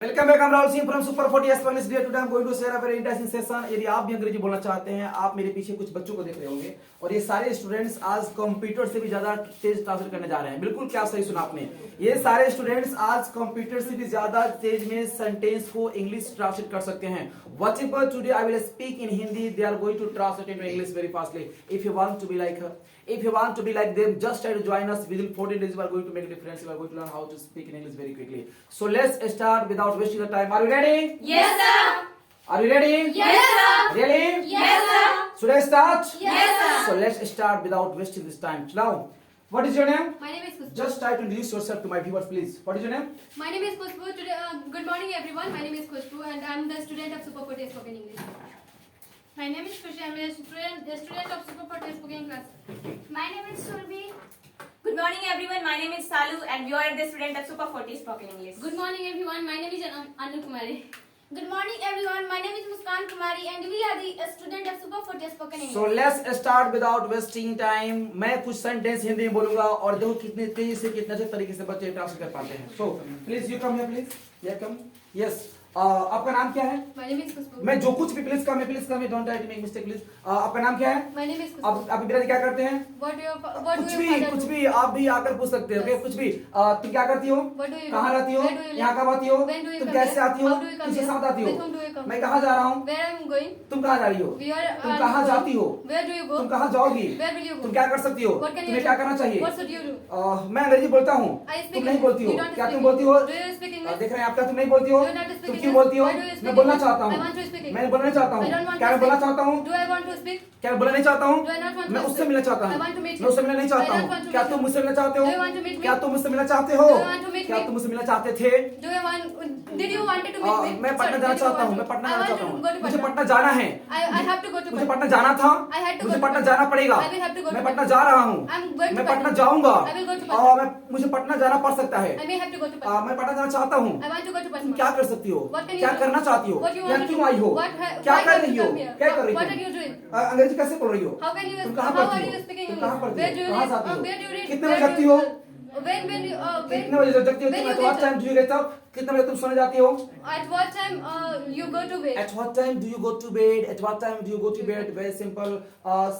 Welcome back, Rahul Singh from super 40 Spanish day today I am going to share a very interesting session. यदि आप भी अंग्रेजी बोलना चाहते हैं, आप मेरे पीछे कुछ बच्चों को देख रहे होंगे और ये सारे स्टूडेंट्स आज कंप्यूटर से भी ज्यादा तेज ट्रांसलेट करने जा रहे हैं। बिल्कुल क्या सही सुना आपने, ये सारे स्टूडेंट्स आज कंप्यूटर से भी ज्यादा तेज में सेंटेंस को इंग्लिश ट्रांसलेट कर सकते हैं। वॉचिंग पर today I will speak in Hindi, they are going to translate into English very fastly. If you want to be like her, if you want to be like them, just try to join us. Within 14 days we are going to make a difference. We are going to learn how to speak in English very quickly. So let's start without wasting the time. Are you ready? Yes, sir. Are you ready? Yes, sir. Really? Yes, sir. Should I start? Yes, sir. So let's start without wasting this time. Now, what is your name? My name is Khushbu. Just try to introduce yourself to my viewers, please. What is your name? My name is Khushbu. Today, good morning, everyone. My name is Khushbu, and I'm the student of Super 40 Spoken English. My name is Khushi. I'm a student of Super 40 Spoken class. My name is Surbi. Good morning everyone, my name is Salu and you are the student of Super 40 Spoken English. Good morning, everyone. My name is Anu Kumari. Good morning everyone. My name is Muskan Kumari and we are the student of Super 40 Spoken English. So let's start without wasting time. मैं कुछ sentence Hindi में बोलूंगा और देखो कितने तेजी से कितने अच्छे तरीके से बच्चे ट्रांसलेट कर पाते हैं। So please you come here please. Yeah come. Yes. आपका नाम क्या है? My name is Khushbu. मैं जो कुछ भी please come don't try to make mistake please. आपका नाम क्या है? My name is Khushbu. आप पिताजी क्या करते हैं? What do your कुछ भी आप भी आकर पूछ सकते हो। कुछ भी तुम क्या करती हो? What do you do? कहाँ रहती हो? Where do you live? यहाँ कब आती हो? When do you तुम come कैसे here? आती हो? How do you come किसके here? साथ आती With whom do हो? you come? मैं कहाँ जा रहा हूँ? Where I'm going? तुम कहाँ जा रही हो? तुम कहाँ जाती हो? Where do you go? तुम कहाँ जाओगी? Where will you go? तुम क्या कर सकती हो? What can you तुम्हें do? क्या करना चाहिए? What should you do? मैं अंग्रेजी बोलता हूँ, I speak तुम नहीं English. बोलती हो। You don't क्या speak तुम बोलती हो? English. Do you speak English? देख रहे हैं आप, क्या तुम नहीं बोलती हो? Do you not speak तुम English? क्यों बोलती हो? Why do you speak मैं बोलना English? चाहता हूँ। I want to speak English. मैं बोलना चाहता I हूँ। don't want क्या to मैं बोलना speak. चाहता हूँ? Do I want to speak? क्या मैं बोलना नहीं चाहता हूँ? Do I not want to मैं उससे speak? मिलना चाहता I हूँ। want to meet मैं उससे you. मिलना नहीं I चाहता don't हूँ। want to क्या meet तुम you. मुझसे मिलना चाहते हो? Do you want to meet me? क्या तुम मुझसे मिलना चाहते हो? Do you want to meet क्या me? तुम मुझसे मिलना चाहते थे? Do you want? Did you wanted to meet me? मैं पटना Sorry, जाना did you चाहता हूँ। want मैं to? पटना I जाना want चाहता to हूँ। go to मुझे Patna. पटना जाना है। I have to go to मुझे Patna. पटना जाना था। I had to मुझे go to पटना Patna. जाना पड़ेगा। I will have to go to मैं Patna. पटना जा रहा हूँ। I'm going to मैं Patna. पटना जाऊंगा। I will go to Patna. मुझे पटना जाना पड़ सकता है। I may have to go to Patna. मैं पटना जाना चाहता हूँ। I want to go to तुम Patna. क्या कर सकती हो? What can you क्या do? करना चाहती हो? What you या want to क्यों do? आई हो? क्या Why कर have रही you हो? come here? क्या कर रही What हो? are you doing? अंग्रेजी कैसे बोल रही हो? How can you? तुम कहाँ How पढ़ती are हो? you speaking तुम English? कहाँ पढ़ती Where हो? do you कहाँ live? जाती हो? Where do you live? कितने Where बजे do जगती you हो? live? When you कितने बजे जगती हो? when तुम you at what get time do you get up? कितने बजे तुम सोने जाती हो? at what time you go to bed? At what time do you go to bed? At what time do you go to bed? Very simple.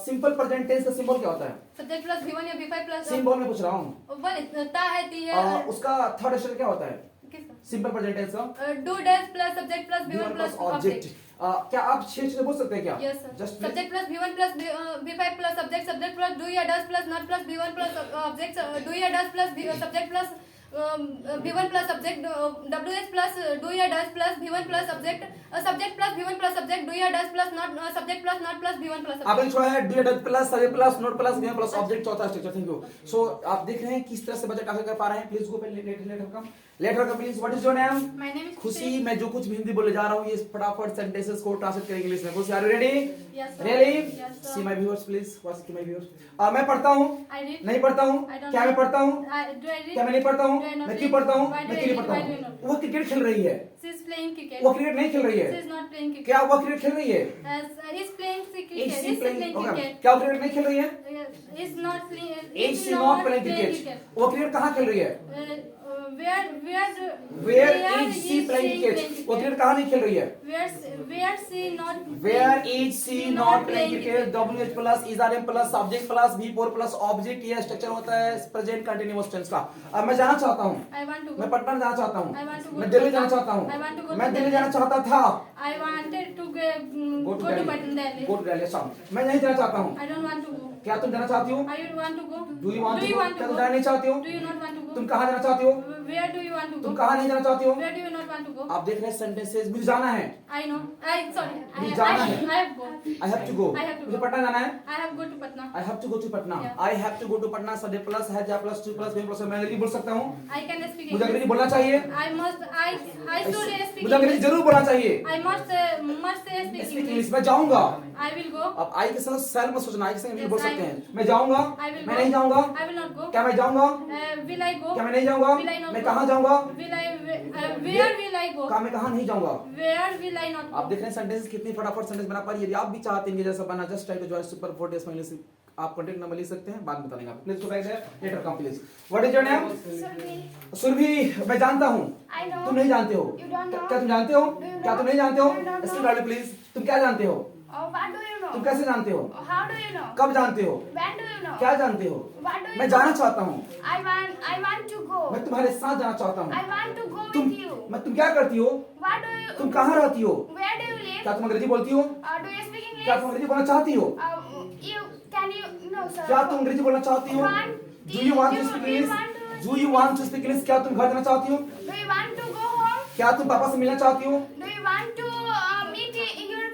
Simple present tense का symbol क्या होता है? Subject plus V1 या V5 plus Symbol में पूछ रहा हूँ। one ता है ती है उसका थर्ड अक्षर क्या होता है? किसका? सिंपल प्रेजेंट टेंस का Do does plus subject plus V1 plus object. क्या आप छह चीजें बोल सकते हैं क्या? Yes, sir. Just Subject plus V1 plus V5 plus subject plus do या does plus not plus V1 plus object do या does plus subject plus V1 plus subject WS plus do या does plus V1 plus subject subject plus V1 plus subject do या does plus not subject plus not plus V1 plus आपने subject. छोड़ा है do does plus subject plus not plus V plus object चौथा structure. Thank you. So आप देख रहे हैं किस तरह से बच्चे टास्क कर पा रहे हैं। Please go letter come please. What is your name? My name is खुशी। मैं जो कुछ भी हिंदी बोले जा रहा हूँ ये फटाफट सेंटेंसेस को ट्रांसलेट करेंगे इंग्लिश में। Khushi, are you ready? Yes, sir. Really? Yes, sir. See my viewers please. What's my viewers? मैं पढ़ता हूँ। I read. नहीं पढ़ता हूँ। I don't क्या मैं read. पढ़ता हूँ? Do I read? क्या मैं नहीं पढ़ता हूँ? Do I not मैं क्यों read? पढ़ता हूँ? Why do मैं I क्यों नहीं read? पढ़ता Why do you हूँ? not? वो क्रिकेट खेल रही है। She is playing cricket. वो क्रिकेट नहीं खेल रही She है। is not playing cricket. क्या वो क्रिकेट खेल रही है? Is playing cricket. Is she Is playing? playing Okay. cricket. क्या वो क्रिकेट नहीं खेल रही है? Is not playing. Is she not playing cricket? वो क्रिकेट कहाँ खेल रही है? Where Where is she playing cricket? वो क्रिकेट कहाँ नहीं खेल रही है? Where she not. Where is she not playing cricket? WH plus is RM plus subject plus V4 plus object ये स्ट्रक्चर होता है प्रेजेंट कंटिन्यूअस टेंस का। अब मैं जाना चाहता हूँ। I want to go. मैं पटना जाना चाहता I want to हूँ। go मैं to दिल्ली Patna. जाना चाहता I want to हूँ। go मैं to दिल्ली Delhi. जाना चाहता था। I wanted to Go go to Delhi. Go to Delhi। शाम। मैं नहीं जाना चाहता हूँ। I don't want to go. क्या तुम जाना चाहती हो? I want to go. Do you want Do to you go? want to क्या तुम go? जाना नहीं चाहती हो? Do you not want to go? तुम कहाँ जाना चाहती हो? Where do you want to तुम go? कहाँ नहीं जाना चाहती हो? Where do you not want to go? आप देख रहे हैं सेंटेंसेस। मुझे जाना है। I know. Sorry. मुझे जाना है। I have go. I have to go। I have to मुझे go. पटना जाना है। I have go to Patna. I have to go to Patna। Yeah. I have to go to Patna। सडे plus है जा plus 2 plus 5 plus मैं अंग्रेजी बोल सकता हूँ। I can speak मुझे अंग्रेजी English. बोलना चाहिए। I should speak मुझे अंग्रेजी English. जरूर बोलना चाहिए। I must speak speak English. English. मैं जाऊंगा। I will go. अब आई के साथ सेल मत सोचना। आई के साथ इंग्लिश Yes, बोल I सकते will. हैं। मैं जाऊंगा। I will मैं go. नहीं जाऊंगा। I will not go. क्या मैं जाऊंगा? Will I go? क्या मैं नहीं जाऊंगा? Will I not मैं go? कहाँ जाऊंगा? Where will I go? क्या मैं कहाँ नहीं जाऊंगा? Where will I not आप go? देख रहे हैं सेंटेंस कितनी फटाफट सेंटेंस बना पा रही है। यदि आप भी चाहते हैं इनके जैसा बनना, just try to join super 4 days आप कॉन्टेक्ट नंबर लिख सकते हैं, बाद में बताएंगे आप। Please go back there, later come please. What is your name? Surbhi. मैं जानता हूँ, I know. तुम नहीं जानते हो। You don't know. क्या तुम जानते हो? Do you क्या know? तुम नहीं जानते हो? I don't know. इसके बारे में प्लीज, तुम क्या जानते हो? What do you know? तुम कैसे जानते हो? How do you know? कब जानते हो? When do you know? क्या जानते हो? What do you मैं know? जाना चाहता हूँ, I want to go. मैं तुम्हारे साथ जाना चाहता हूँ। I want to go तुम with you. तुम क्या करती हो? What do you? तुम कहाँ रहती हो? Where do you live? क्या तुम अंग्रेजी बोलती हो? Do you speak English? क्या तुम अंग्रेजी बोलना चाहती हो? You can you no sir. क्या तुम अंग्रेजी बोलना चाहती हो? Do you want to speak English? Do you want to speak English? क्या तुम घर जाना चाहती हो? Do you want to go home? क्या तुम पापा से मिलना चाहती हो? Do you want to meet your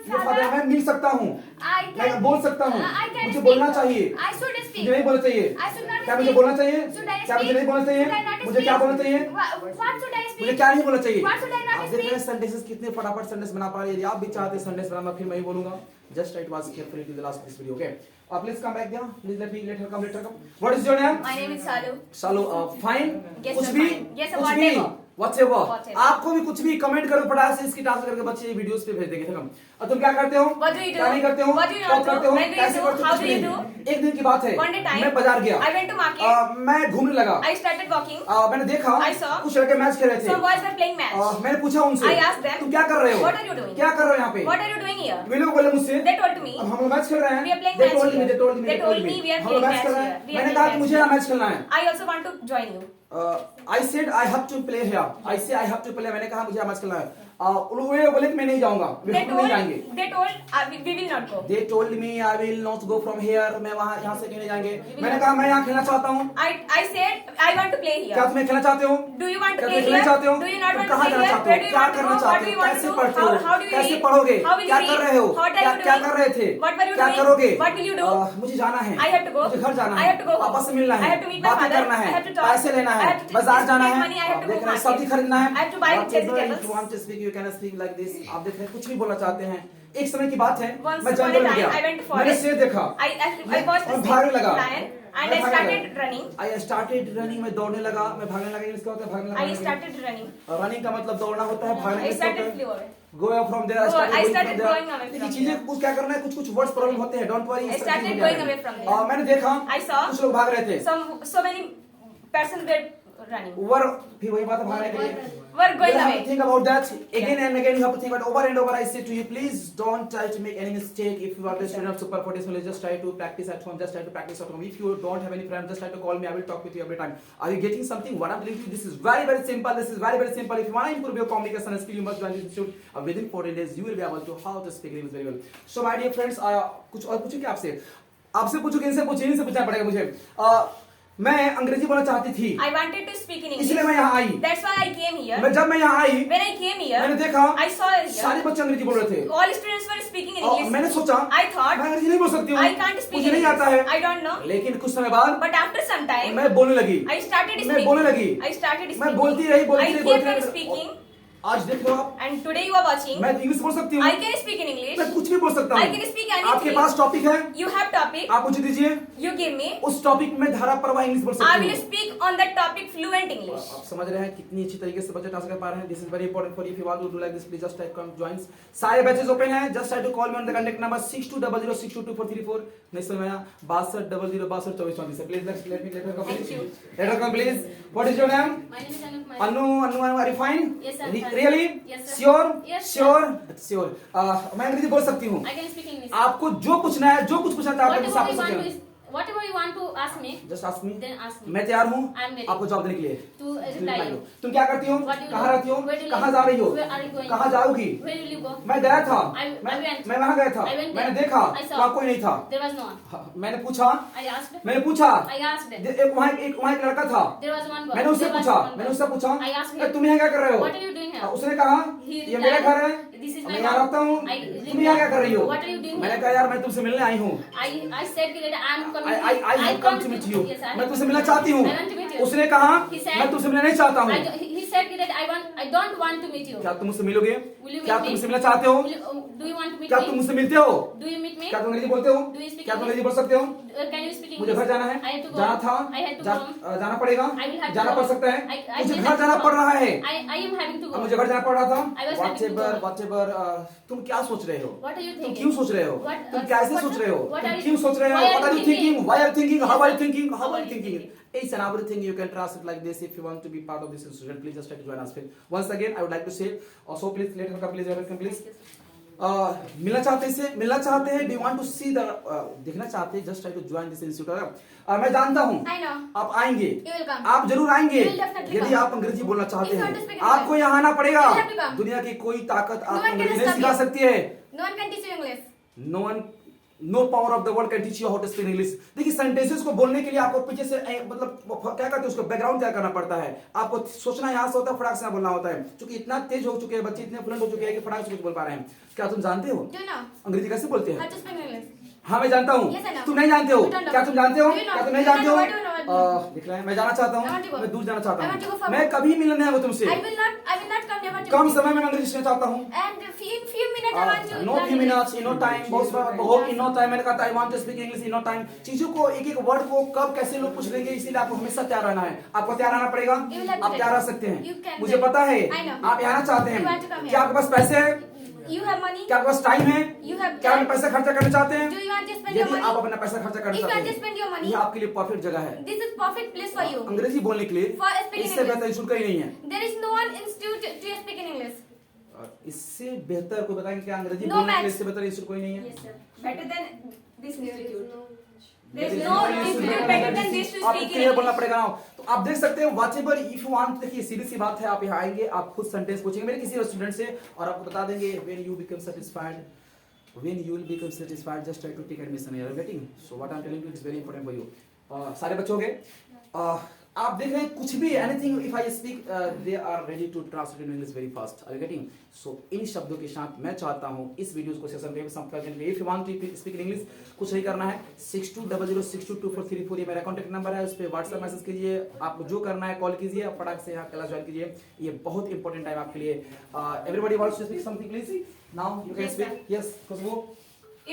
ये father? फादर, मैं मिल सकता हूँ, I मैं can. बोल सकता हूँ, I can मुझे speak. बोलना चाहिए, I should speak. मुझे नहीं बोलना चाहिए। I should not क्या speak. मुझे बोलना चाहिए? Should I क्या मुझे speak? नहीं बोलना चाहिए? Should I not मुझे क्या speak? बोलना चाहिए? What should I speak? मुझे क्या नहीं बोलना चाहिए? What should I not आप देख रहे हैं speak? सेंटेंसेस कितने फटाफट सेंटेंस बना पा रहे हैं। यदि आप भी चाहते हैं सेंटेंस बनाना, फिर मैं ही बोलूंगा। Just try to watch carefully till the last of this video, okay? Please come back there. Please let her come. What is your name? My name is Salu. सालो fine? Yes, कुछ sir, भी? fine. Yes, sir, कुछ भी? whatever. Whatever. आपको भी कुछ भी comment करो फटाक से, इसकी टास्क करके बच्चे वीडियोस पे भेज देंगे। खत्म। और तुम क्या करते हो? What do you do? क्या नहीं करते हो? What do you कब not do? करते हो? When do you कैसे do? करते हो? How कुछ do you नहीं। do? एक दिन की बात है, One day time. मैं बाजार गया, I went to market. मैं घूमने लगा, I started walking. मैंने देखा I saw. कुछ लड़के मैच खेल रहे थे। Some boys were playing match. मैंने पूछा उनसे, I asked them, तुम क्या कर रहे हो? What are you doing? क्या कर रहे हो यहाँ पे? What are you doing here? वे लोग बोले मुझसे, They told me. अब हम लोग मैच खेल रहे हैं। We are playing They match told me, here. they told me, They told me we are हम लोग playing मैच खेल match रहे here. हैं। We are मैंने playing कहा कि match मुझे यहाँ मैच खेलना है। I also want to join you. I said I have to play here. I say I have to play. मैंने कहा मुझे यहाँ मैच खेलना है। वे बोले कि मैं नहीं जाऊंगा, वे They नहीं जाएंगे। told we will not go. They told me I will not go from here. मैं वहाँ यहाँ से कहीं नहीं जाएंगे। मैंने कहा मैं यहाँ खेलना चाहता हूँ। I said I want to play here. क्या तुम्हें खेलना चाहते हो? Do you want to क्या play तुम खेलना here? चाहते हो? Do you not तुम want to कहाँ play जाना here? चाहते हो? Where do you क्या want to करना go? What चाहते do हो? you want कैसे to do? पढ़ते हो? How do you कैसे eat? पढ़ोगे? How will क्या you कर eat? रहे हो? What are क्या you क्या doing? कर रहे थे? What were you क्या doing? करोगे? What will you do? मुझे जाना है। I have to go. मुझे घर जाना I है। have to go. पापा से मिलना है। I have to meet my बातें father. करना है। I have to talk. पैसे लेना I है। have to बाजार जाना spend है। money. I have to देख go रहे हैं, market. सब्जी खरीदना है। I have to buy Whatever vegetables. you want to speak, you can speak like this. आप देख रहे हैं, कुछ भी बोलना चाहते हैं। एक समय की बात है, Once मैं upon a जंगल में time, गया, I went to मैंने forest. शेर देखा, I watched और the भागने लगा, lion and मैं I भागने started लगा। running. I started running, मैं दौड़ने लगा, मैं भागने लगा। इसका होता है भागने लगा। I started running. रनिंग का मतलब दौड़ना होता है, भागने I का इसका होता started है flew away. go away from there. I started going from going there. away देखिए from चीजें there. कुछ क्या करना है, कुछ वर्ड्स प्रॉब्लम होते हैं, don't worry. I started going away from there. मैंने देखा I saw कुछ लोग भाग रहे थे, so many persons were running. वर फिर वही बात है, भागने के लिए Were going you have to away. think about that again and again. You have to think about over and over. I say to you, please don't try to make any mistake. If you are the student of Super 40 Small, just try to practice at home. Just try to practice at home. If you don't have any friends, just try to call me. I will talk with you every time. Are you getting something? What I'm telling you, this is very simple. This is very simple. If you want to improve your communication skill, you must join this institute. Within 14 days, you will be able to how to speak English very well. So my dear friends, कुछ और पूछूं क्या आपसे? आपसे पूछूं कि इनसे पूछे, इनसे पूछना पड़ेगा मुझे। मैं अंग्रेजी बोलना चाहती थी, I wanted to speak in English. इसलिए मैं यहाँ आई। That's why I came here. जब मैं यहाँ आई, When I came here, मैंने देखा I saw सारे here बच्चे अंग्रेजी बोल रहे थे। all students were speaking in और English. मैंने सोचा I thought मैं अंग्रेजी नहीं बोल सकती हूँ, I can't speak मुझे in नहीं English. आता है। I don't know. लेकिन कुछ समय बाद But after some time, मैं बोलने लगी, I started मैं speaking. बोलने लगी, I started speaking. मैं बोलती रही, I kept बोलती on रही। speaking. आज देख लो आप, And today you are watching. मैं इंग्लिश बोल सकती हूँ, I can speak in English. मैं कुछ भी बोल सकता I हूँ। can speak anything. आपके पास टॉपिक है, You have topic. आप मुझे दीजिए, You give me. उस टॉपिक में धारा प्रवाह इंग्लिश बोल I सकती will हूँ। speak on that topic fluent English. आप समझ रहे हैं कितनी अच्छी तरीके से बच्चे टास्क कर पा रहे हैं। This is very important for if you want to do like this, please just type come joins. सारे बैचेस ओपन हैं, just try to call me on the contact number 6200622434। नहीं समझ में आया 6200622434। Please later come Thank you. Later come please. What is your name? My name is Anu Kumari. Anu are you fine? Yes, I'm fine. Really Yes, sir. Sure Yes, sir. Sure मैं अंग्रेजी बोल सकती हूँ। I can speak English. आपको जो पूछना है, जो कुछ पूछना चाहते हैं Whatever आप you पूछ want सकते to, हैं। whatever you want to ask me, just ask me, then ask me. मैं तैयार हूँ I am ready. आपको जवाब देने के लिए। To reply you. तुम क्या करती हो? What do you कहाँ do? रहती हो? Where do you कहाँ live? जा रही हो? Where are you going? कहाँ जाओगी? Where will you go? मैं गया था, I went. मैं वहाँ गया था, I went मैंने there. देखा I saw. वहाँ कोई नहीं था। There was no one. हाँ, मैंने पूछा, I asked. मैंने पूछा, I asked. वहाँ एक लड़का था, There was one boy. मैंने उससे There was पूछा, one मैंने boy. उससे पूछा, I asked "ए, him. तुम यहाँ क्या कर रहे हो?" What are you doing here? उसने कहा, He ये मेरा replied, घर है, "This is मैं my यहाँ house." रहता हूँ, I तुम यहाँ क्या कर रही हो? What are you doing मैंने here? कहा यार मैं तुमसे मिलने आई हूँ। I said that I am coming. I have come to meet you. Yes, I मैं have तुमसे come मिलना to चाहती हूँ। I want to meet you. उसने कहा He said- मैं तुमसे मिलना नहीं चाहता हूँ। He said that I don't want to meet you. क्या तुम मुझसे मिलोगे? Will you क्या meet तुम me? मुझसे मिलना चाहते हो? Do you want to meet क्या me? तुम मुझसे मिलते हो? Do you meet me? क्या तुम अंग्रेजी बोलते हो? Do you speak क्या तुम अंग्रेजी English? बोल सकते हो? Can you speak English? मुझे घर जाना है, I have to go. जाना था, I had to go. जाना पड़ेगा, I will have to जाना go. पड़ सकता है, I मुझे will घर have to जाना go. पड़ रहा है, I am having to अब go. मुझे घर जाना पड़ रहा I was था, having to go. whatever, तुम क्या सोच रहे हो? What are you तुम thinking? क्यों सोच रहे हो? What- तुम कैसे what- सोच रहे हो? what तुम are you- क्यों सोच रहे हो? why are What are you you thinking? thinking? Why are you thinking? How are you thinking? How How are are you you thinking? thinking? It's an everything you can translate like this. If you want to be part of this institution, please just try to join us. Once again, I would like to say, also please let her come, please welcome, please. मिलना चाहते हैं, मिलना चाहते हैं, do you want to see the देखना चाहते हैं, just try to join this institute. मैं जानता हूँ I know. आप आएंगे, You will come. आप जरूर आएंगे You will definitely यदि come. आप अंग्रेजी बोलना चाहते If you want to हैं, speak English. आपको यहाँ आना पड़ेगा. You will have to come. दुनिया की कोई ताकत No आपको one can अंग्रेजी नहीं stop सिखा you. सकती है. No one can teach you English. No power of the world can teach you how to speak English. देखिए सेंटेंसेस को बोलने के लिए आपको पीछे से मतलब क्या कहते हैं उसको बैकग्राउंड क्या करना पड़ता है. आपको सोचना यहाँ से होता है, फटाक से बोलना होता है. क्योंकि इतना तेज हो चुके हैं बच्चे, इतने फ्लुएंट हो चुके हैं कि फटाक से कुछ बोल पा रहे हैं. क्या तुम जानते हो Do you know अंग्रेजी कैसे बोलते how हैं? to speak English? हाँ मैं जानता हूँ. Yes, I know. तुम नहीं जानते हो. You don't know. क्या तुम जानते हो? Do you know? क्या तुम नहीं Do you जानते हो? know? What do you know? देख रहे हैं, मैं जाना चाहता I want to हूँ, go. मैं दूर जाना चाहता I want to go हूँ. forward. मैं कभी मिलने नहीं आऊंगा तुमसे. I will not come never to come meet you. समय में मैं अंग्रेजी सीखना चाहता हूँ. And few minutes I want to know learn few English. Minutes, no time, बहुत नो टाइम. मैंने कहा था I want to speak English in no time. चीजों को एक एक वर्ड को कब कैसे लोग पूछ लेंगे, इसीलिए आपको हमेशा तैयार रहना है. आपको तैयार रहना पड़ेगा. You will have to आप तैयार रह सकते You हैं, can मुझे do it. पता है. I know. आप यहाँ आना चाहते You want to हैं. come क्या here. आपके पास पैसे हैं? You have money. क्या आपके पास टाइम है? You have क्या आप time. पैसा खर्चा करना चाहते हैं? Do you want to spend your यदि money? आप अपना पैसा खर्चा करना If you want चाहते to spend your हैं, money, ये आपके लिए परफेक्ट जगह है. this is perfect place for you. अंग्रेजी बोलने के लिए For speaking इससे English. बेहतर इंस्टीट्यूट कहीं नहीं है. There is no one institute to speak in English. इससे बेहतर कोई बताएंगे क्या अंग्रेजी No बोलने के लिए match. इससे बेहतर इंस्टीट्यूट कोई नहीं है? Yes, sir. Better than this institute. There There's is no no institute better than this to आपको speak in क्लियर बोलना English. पड़ेगा ना. तो आप देख सकते हैं व्हाटएवर इफ यू वांट. देखिए सीधी सी बात है, आप यहाँ आएंगे, आप खुद सेंटेंस पूछेंगे मेरे किसी स्टूडेंट से और आपको बता देंगे when you become satisfied, when you will become satisfied, just try to take admission. You are getting? So what I'm telling you is very important for you. सारे बच्चे हो गए. आप देख रहे हैं कुछ भी anything if I speak they are ready to translate in English very fast. Are you getting? So इन शब्दों के साथ मैं चाहता हूं इस वीडियोस को सेशन पे संपर्क करने के लिए. If you want to speak in English, कुछ नहीं करना है. 6200622434 ये मेरा कॉन्टैक्ट नंबर है, उस पर व्हाट्सएप मैसेज कीजिए. आपको जो करना है कॉल कीजिए, फटाक से यहाँ क्लास ज्वाइन कीजिए. ये बहुत इंपॉर्टेंट टाइम आपके लिए. Everybody wants to speak something please. Now you can Yes, speak. Yes Khushboo.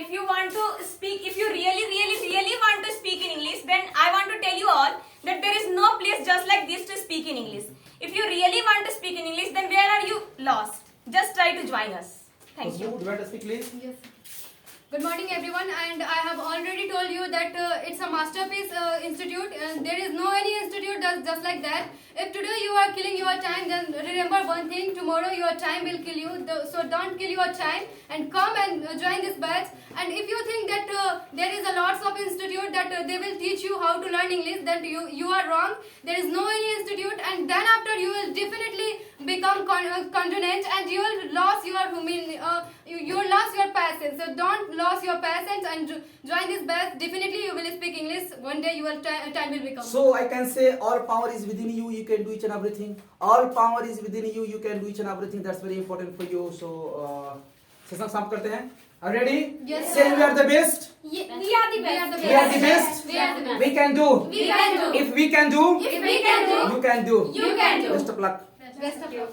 If you want to speak, if you really want to speak in English, then I want to tell you all that there is no place just like this to speak in English. If you really want to speak in English, then where are you lost? Just try to join us. Thank you. Would you like to speak, please? Yes. Good morning, everyone. And I have already told you that it's a masterpiece institute, and there is no any institute that's just like that. If today you are killing your time, then remember one thing: tomorrow your time will kill you. So don't kill your time and come and join this batch. And if you think that there is a lots of institute that they will teach you how to learn English, then you are wrong. There is no any institute, and then after you will definitely become condonant, and you will lose your you will lose your passion. So don't lose your passion and join this batch. Definitely you will speak English. One day your time will become. So I can say all power is within you. You can do each and everything. All power is within you. You can do each and everything. That's very important for you. So session समाप्त करते हैं. Are you ready? Yes, Say sir. we are the best. We are the We are best. the We are the best. We are the best. We can do. We can do. If we can do, If we can do, you can do. you can do. Best of luck. Best of luck.